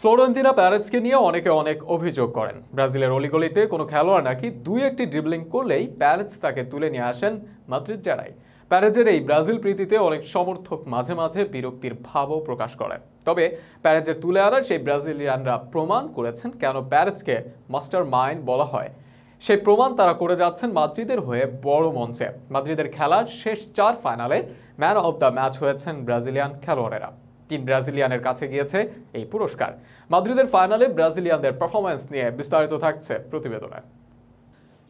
Florentino প্যারেজকে নিয়ে অনেকে অনেক অভিযোগ করেন। ব্রাজিলের অলিগলিতে কোনো খেলোয়াড় নাকি দুই একটি ড্রিবলিং করলেই প্যারেজ তাকে তুলে নিয়ে আসেন মাদ্রিদ জেলায়। প্যারেজের এই ব্রাজিল প্রীতিতে অনেক সমর্থক মাঝে মাঝে বিরক্তির ভাবও প্রকাশ করেন। তবে প্যারেজের তুলে আনার সেই ব্রাজিলিয়ানরা প্রমাণ করেছেন কেন প্যারেজকে মাস্টার মাইন্ড বলা হয়। সেই প্রমাণ তারা করে যাচ্ছেন মাদ্রিদের হয়ে বড় মঞ্চে। মাদ্রিদের খেলার শেষ 4 ফাইনালে ম্যান অব দ্য ম্যাচ হয়েছেন ব্রাজিলিয়ান খেলোয়াড়েরা। 3 ব্রাজিলিয়ানের কাছে গিয়েছে এই পুরস্কার। মাদ্রিদের ফাইনালে ব্রাজিলিয়ানদের পারফরম্যান্স নিয়ে বিস্তারিত থাকছে প্রতিবেদনে।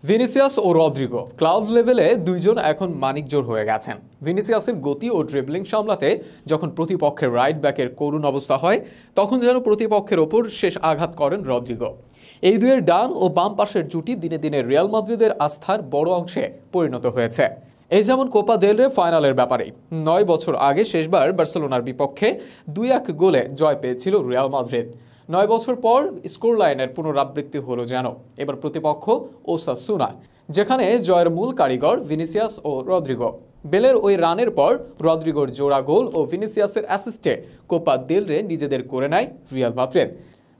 ভিনিসিয়াস ও রদ্রিগো ক্লাব লেভেলে দুইজন এখন মানিকজোড় হয়ে গেছেন। ভিনিসিয়াসের গতি ও ড্রিবলিং সামলাতে যখন প্রতিপক্ষের রাইট ব্যাকের করুণ অবস্থা হয়, তখন যেন প্রতিপক্ষের ওপর শেষ আঘাত করেন রদ্রিগো। এই দুয়ের ডান ও বাম পাশের জুটি দিনে দিনে রিয়াল মাদ্রিদের আস্থার বড় অংশে পরিণত হয়েছে। এই যেমন কোপা দেল রে ফাইনালের ব্যাপারেই 9 বছর আগে শেষবার বার্সেলোনার বিপক্ষে 2-1 গোলে জয় পেয়েছিল রিয়াল মাদ্রিদ। 9 বছর পর স্কোর লাইনের পুনরাবৃত্তি হলো যেন এবার প্রতিপক্ষ ওসাসুনা, যেখানে জয়ের মূল কারিগর ভিনিসিয়াস ও রদ্রিগো। বেলের ওই রানের পর রদ্রিগোর জোড়া গোল ও ভিনিসিয়াসের অ্যাসিস্টে কোপা দেল রে নিজেদের করে নেয় রিয়াল মাদ্রিদ,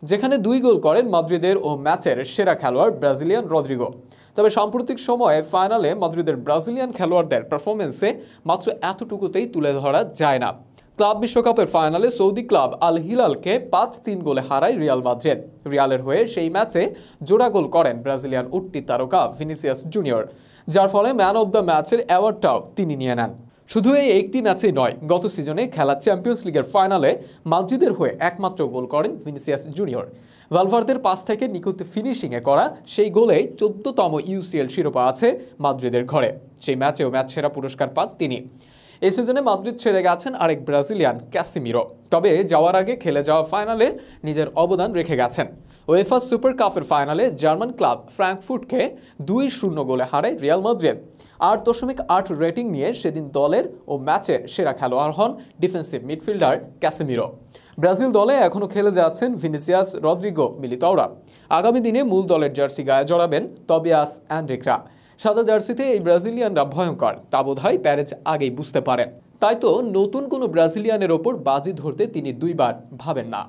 যেখানে 2 গোল করেন মাদ্রিদের ও ম্যাচের সেরা খেলোয়াড় ব্রাজিলিয়ান রদ্রিগো। তবে সাম্প্রতিক সময়ে ফাইনালে মাদ্রিদের ব্রাজিলিয়ান খেলোয়াড়দের পারফরমেন্সে মাত্র এতটুকুতেই তুলে ধরা যায় না। ক্লাব বিশ্বকাপের ফাইনালে সৌদি ক্লাব আল হিলালকে 5-3 গোলে হারায় রিয়াল মাদ্রিদ। রিয়ালের হয়ে সেই ম্যাচে জোড়া গোল করেন ব্রাজিলিয়ান উঠতি তারকা ভিনিসিয়াস জুনিয়র, যার ফলে ম্যান অব দ্য ম্যাচের অ্যাওয়ার্ডটাও তিনি নিয়ে নেন। শুধু এই একটি ম্যাচেই নয়, গত সিজনে খেলা চ্যাম্পিয়ন্স লিগের ফাইনালে মাদ্রিদের হয়ে একমাত্র গোল করেন ভিনিসিয়াস জুনিয়র। ভালভার্দের পাস থেকে নিখুঁত ফিনিশিংয়ে করা সেই গোলেই 14তম ইউসিএল শিরোপা আছে মাদ্রিদের ঘরে। সেই ম্যাচেও ম্যাচ সেরা পুরস্কার পান তিনি। এই সিজনে মাদ্রিদ ছেড়ে গেছেন আরেক ব্রাজিলিয়ান ক্যাসিমিরো, তবে যাওয়ার আগে খেলে যাওয়া ফাইনালে নিজের অবদান রেখে গেছেন। উয়েফা সুপার কাপের ফাইনালে জার্মান ক্লাব ফ্র্যাঙ্কফুর্টকে 2-0 গোলে হারায় রিয়াল মাদ্রিদ। 8.8 রেটিং নিয়ে সেদিন দলের ও ম্যাচের সেরা খেলোয়াড় হন ডিফেন্সিভ মিডফিল্ডার ক্যাসিমিরো। ব্রাজিল দলে এখনও খেলে যাচ্ছেন ভিনিসিয়াস, রদ্রিগো, মিলিতাওরা। আগামী দিনে মূল দলের জার্সি গায়ে জড়াবেন তবিয়াস এনরিকরা। সাদা জার্সিতে এই ব্রাজিলিয়ানরা ভয়ঙ্কর, তা বোধহয় প্যারেজ আগেই বুঝতে পারেন। তাই তো নতুন কোনো ব্রাজিলিয়ানের ওপর বাজি ধরতে তিনি 2 বার ভাবেন না।